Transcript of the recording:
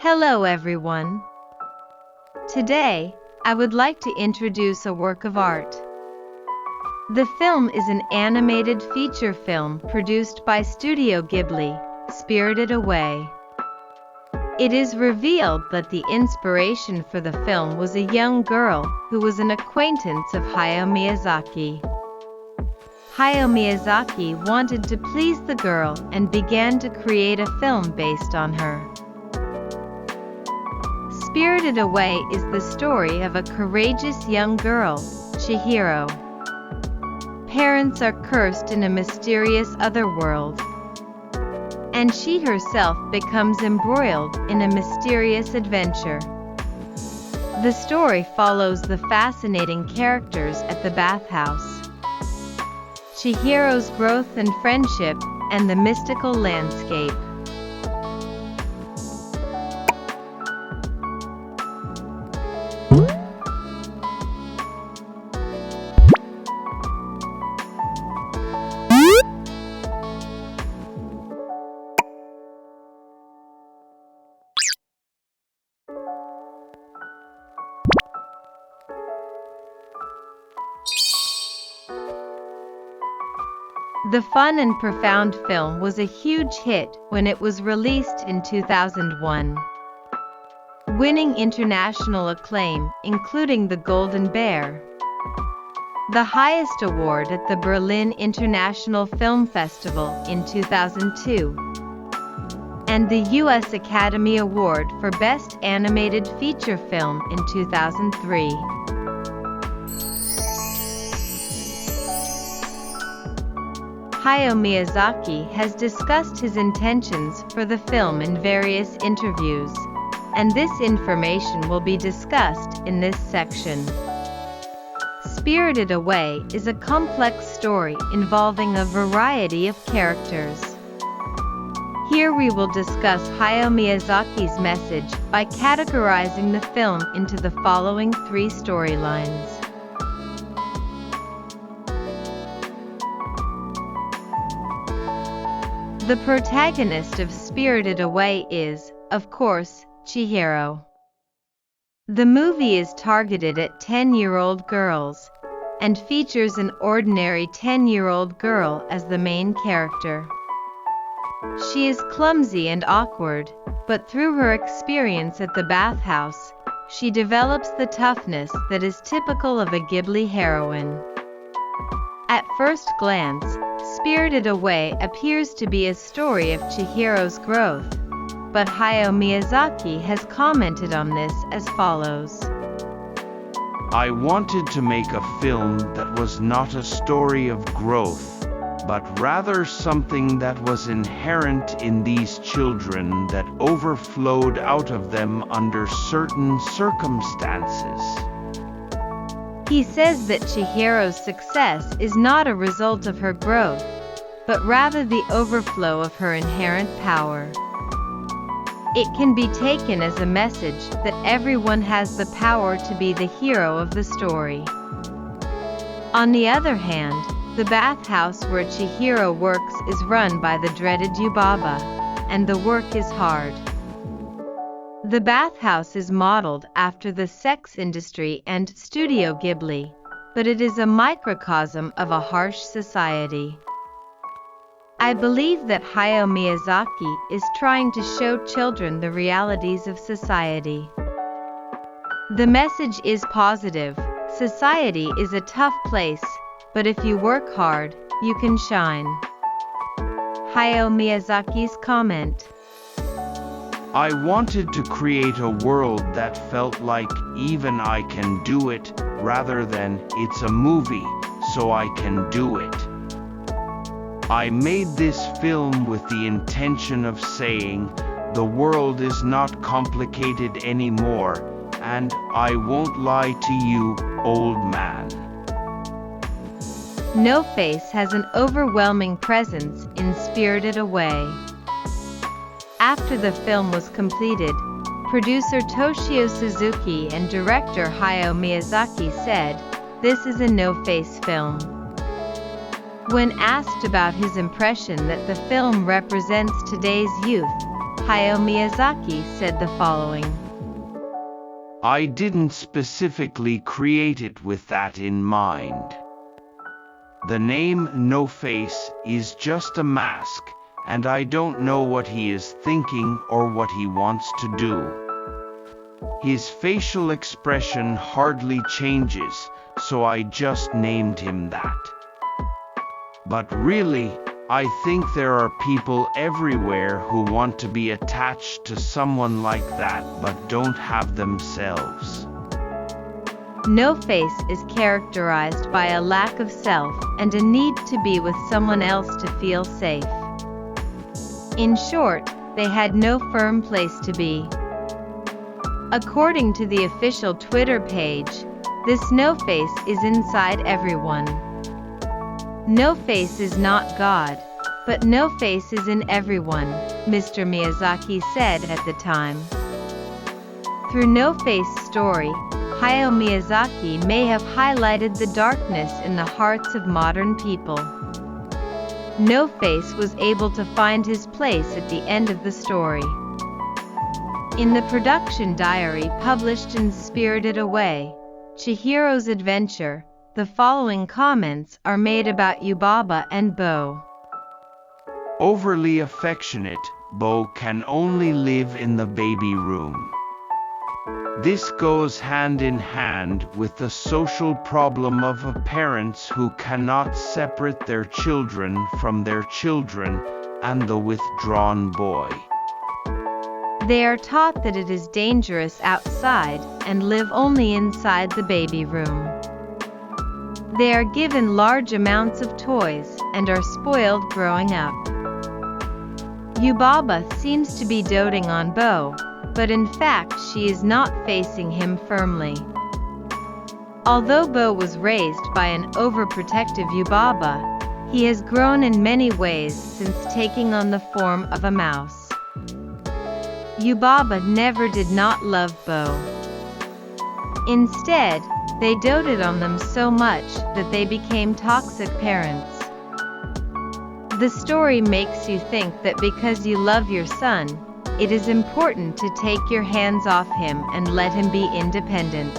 Hello everyone. Today, I would like to introduce a work of art. The film is an animated feature film produced by Studio Ghibli, Spirited Away. It is revealed that the inspiration for the film was a young girl who was an acquaintance of Hayao Miyazaki. Hayao Miyazaki wanted to please the girl and began to create a film based on her. Spirited Away is the story of a courageous young girl, Chihiro. Parents are cursed in a mysterious otherworld, and she herself becomes embroiled in a mysterious adventure. The story follows the fascinating characters at the bathhouse, Chihiro's growth and friendship, and the mystical landscape. The fun and profound film was a huge hit when it was released in 2001, winning international acclaim, including the Golden Bear, the highest award at the Berlin International Film Festival in 2002, and the U.S. Academy Award for Best Animated Feature Film in 2003. Hayao Miyazaki has discussed his intentions for the film in various interviews, and this information will be discussed in this section. Spirited Away is a complex story involving a variety of characters. Here we will discuss Hayao Miyazaki's message by categorizing the film into the following three storylines. The protagonist of Spirited Away is, of course, Chihiro. The movie is targeted at 10-year-old girls, and features an ordinary 10-year-old girl as the main character. She is clumsy and awkward, but through her experience at the bathhouse, she develops the toughness that is typical of a Ghibli heroine. At first glance, Spirited Away appears to be a story of Chihiro's growth, but Hayao Miyazaki has commented on this as follows. I wanted to make a film that was not a story of growth, but rather something that was inherent in these children that overflowed out of them under certain circumstances. He says that Chihiro's success is not a result of her growth, but rather the overflow of her inherent power. It can be taken as a message that everyone has the power to be the hero of the story. On the other hand, the bathhouse where Chihiro works is run by the dreaded Yubaba, and the work is hard. The bathhouse is modeled after the sex industry and Studio Ghibli, but it is a microcosm of a harsh society. I believe that Hayao Miyazaki is trying to show children the realities of society. The message is positive. Society is a tough place, but if you work hard, you can shine. Hayao Miyazaki's comment. I wanted to create a world that felt like even I can do it, rather than it's a movie, so I can do it. I made this film with the intention of saying, the world is not complicated anymore, and I won't lie to you, old man. No Face has an overwhelming presence in Spirited Away. After the film was completed, producer Toshio Suzuki and director Hayao Miyazaki said, "This is a no-face film." When asked about his impression that the film represents today's youth, Hayao Miyazaki said the following. I didn't specifically create it with that in mind. The name No Face is just a mask, and I don't know what he is thinking or what he wants to do. His facial expression hardly changes, so I just named him that. But really, I think there are people everywhere who want to be attached to someone like that but don't have themselves. No Face is characterized by a lack of self and a need to be with someone else to feel safe. In short, they had no firm place to be. According to the official Twitter page, this No Face is inside everyone. No Face is not God, but No Face is in everyone, Mr. Miyazaki said at the time. Through No Face story, Hayao Miyazaki may have highlighted the darkness in the hearts of modern people. No Face was able to find his place at the end of the story. In the production diary published in Spirited Away, Chihiro's Adventure, the following comments are made about Yubaba and Bo. Overly affectionate, Bo can only live in the baby room. This goes hand in hand with the social problem of parents who cannot separate their children from their children and the withdrawn boy. They are taught that it is dangerous outside and live only inside the baby room. They are given large amounts of toys and are spoiled growing up. Yubaba seems to be doting on Bo, but in fact she is not facing him firmly. Although Bo was raised by an overprotective Yubaba, he has grown in many ways since taking on the form of a mouse. Yubaba never did not love Bo. Instead, they doted on them so much that they became toxic parents. The story makes you think that because you love your son, it is important to take your hands off him and let him be independent.